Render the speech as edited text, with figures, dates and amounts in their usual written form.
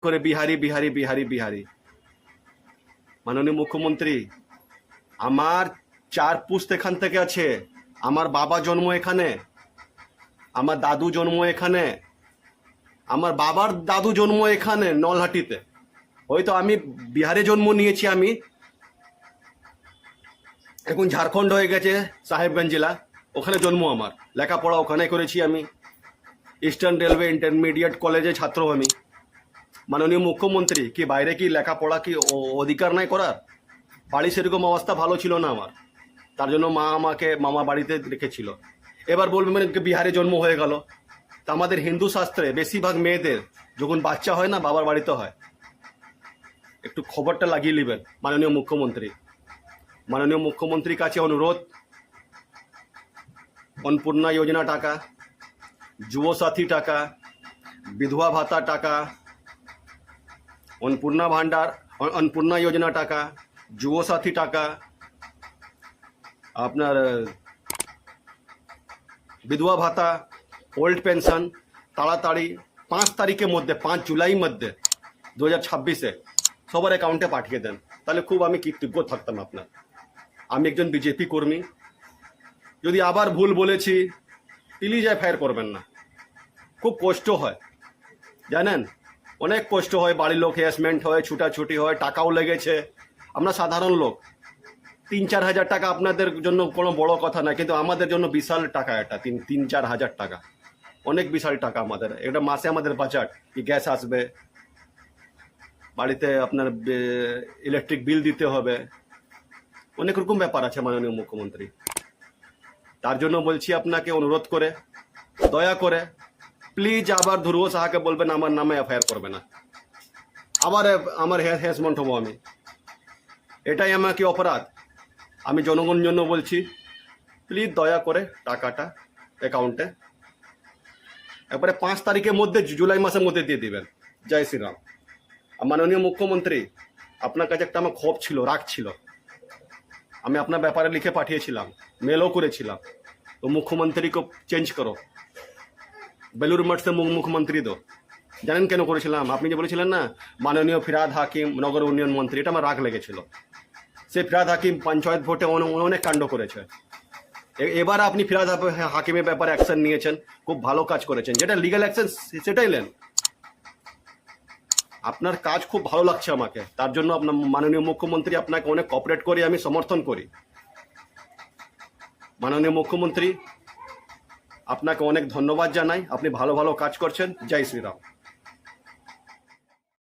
করে বিহারি বিহারি বিহারি বিহারি। মাননীয় মুখ্যমন্ত্রী, আমার 4 পুস্ত এখান থেকে আছে। আমার বাবা জন্ম এখানে, আমার দাদু জন্ম এখানে, আমার বাবার দাদু জন্ম এখানে নলহাটিতে। হয়তো আমি বিহারে জন্ম নিয়েছি, আমি এখন ঝাড়খণ্ড হয়ে গেছে সাহেবগঞ্জ জেলা, ওখানে জন্ম আমার, লেখাপড়া ওখানে করেছি আমি। ইস্টার্ন রেলওয়ে ইন্টারমিডিয়েট কলেজে ছাত্র আমি। মাননীয় মুখ্যমন্ত্রী, কি বাইরে কি লেখাপড়া কি অধিকার নাই করার? বাড়ি সেরকম অবস্থা ভালো ছিল না আমার, তার জন্য মা আমাকে মামা বাড়িতে রেখেছিল। এবার বলবেন মানে বিহারে জন্ম হয়ে গেল। তা আমাদের হিন্দু শাস্ত্রে বেশিরভাগ মেয়েদের যখন বাচ্চা হয় না বাবার বাড়িতে হয়। একটু খবরটা লাগিয়ে নেবেন মাননীয় মুখ্যমন্ত্রী। মাননীয় মুখ্যমন্ত্রীর কাছে অনুরোধ, অন্নপূর্ণা যোজনা টাকা, যুব সাথী টাকা, বিধবা ভাতা টাকা, অন্নপূর্ণা যোজনা টাকা, যুব সাথী টাকা, আপনার বিধবা ভাতা, ওল্ড পেনশন তাড়াতাড়ি 5 তারিখের মধ্যে, 5 জুলাই মধ্যে 2026-এ সবার অ্যাকাউন্টে পাঠিয়ে দেন, তাহলে খুব আমি কৃতজ্ঞ থাকতাম আপনার। আমি একজন বিজেপি কর্মী, যদি আবার ভুল বলেছি প্লিজ এফআইআর করবেন না। খুব কষ্ট হয় জানেন, অনেক কষ্ট হয়, বাড়ির লোক হ্যারাসমেন্ট হয়, ছুটাছুটি হয়, টাকাও লেগেছে। আমরা সাধারণ লোক, 3-4 হাজার টাকা আপনাদের জন্য কোনো বড় কথা না, কিন্তু আমাদের জন্য বিশাল টাকা। এটা 3-4 হাজার টাকা অনেক বিশাল টাকা আমাদের। এটা মাসে আমাদের বাজেট, কি গ্যাস আসবে, বাড়িতে আপনার ইলেকট্রিক বিল দিতে হবে, অনেক রকম ব্যাপার আছে মাননীয় মুখ্যমন্ত্রী। তার জন্য বলছি আপনাকে অনুরোধ করে, দয়া করে প্লিজ আবার ধ্রুব সাহাকে বলবেন আমার নামে এফআইআর করবে না। আবার আমার হ্যারাসমেন্ট হবো আমি, এটাই আমাকে অপরাধ। আমি জনগণের জন্য বলছি, প্লিজ দয়া করে টাকাটা অ্যাকাউন্টে একবারে 5 তারিখের মধ্যে, জুলাই মাসের মধ্যে দিয়ে দিবেন। জয় শ্রীরাম। মাননীয় মুখ্যমন্ত্রী, আপনার কাছে একটা আমার ক্ষোভ ছিল, রাগ ছিল। আমি আপনার ব্যাপারে লিখে পাঠিয়েছিলাম, মেলও করেছিলাম। তো মুখ্যমন্ত্রী को চেঞ্জ করো, বেলুর মঠ से মুখ্যমন্ত্রী দো। জানেন কেন করেছিলাম? আপনি যে বলেছিলেন না মাননীয় ফিরহাদ হাকিম নগর উন্নয়ন মন্ত্রী, এটা আমার রাগ লেগেছিল। সে ফিরহাদ হাকিম পঞ্চায়েত ভোটে অনেক কাণ্ড করেছে। এবার আপনি ফিরহাদ হাকিমের ব্যাপারে অ্যাকশন নিয়েছেন, খুব ভালো কাজ করেছেন। যেটা লিগ্যাল অ্যাকশন সেটাই নেন। আপনার কাজ খুব ভালো লাগছে আমাকে, তার জন্য আপনার মাননীয় মুখ্যমন্ত্রী আপনাকে অনেক কোঅপারেট করি, আমি সমর্থন করি। মাননীয় মুখ্যমন্ত্রী, আপনাকে অনেক ধন্যবাদ জানাই, আপনি ভালো ভালো কাজ করছেন। জয় শ্রীরাম।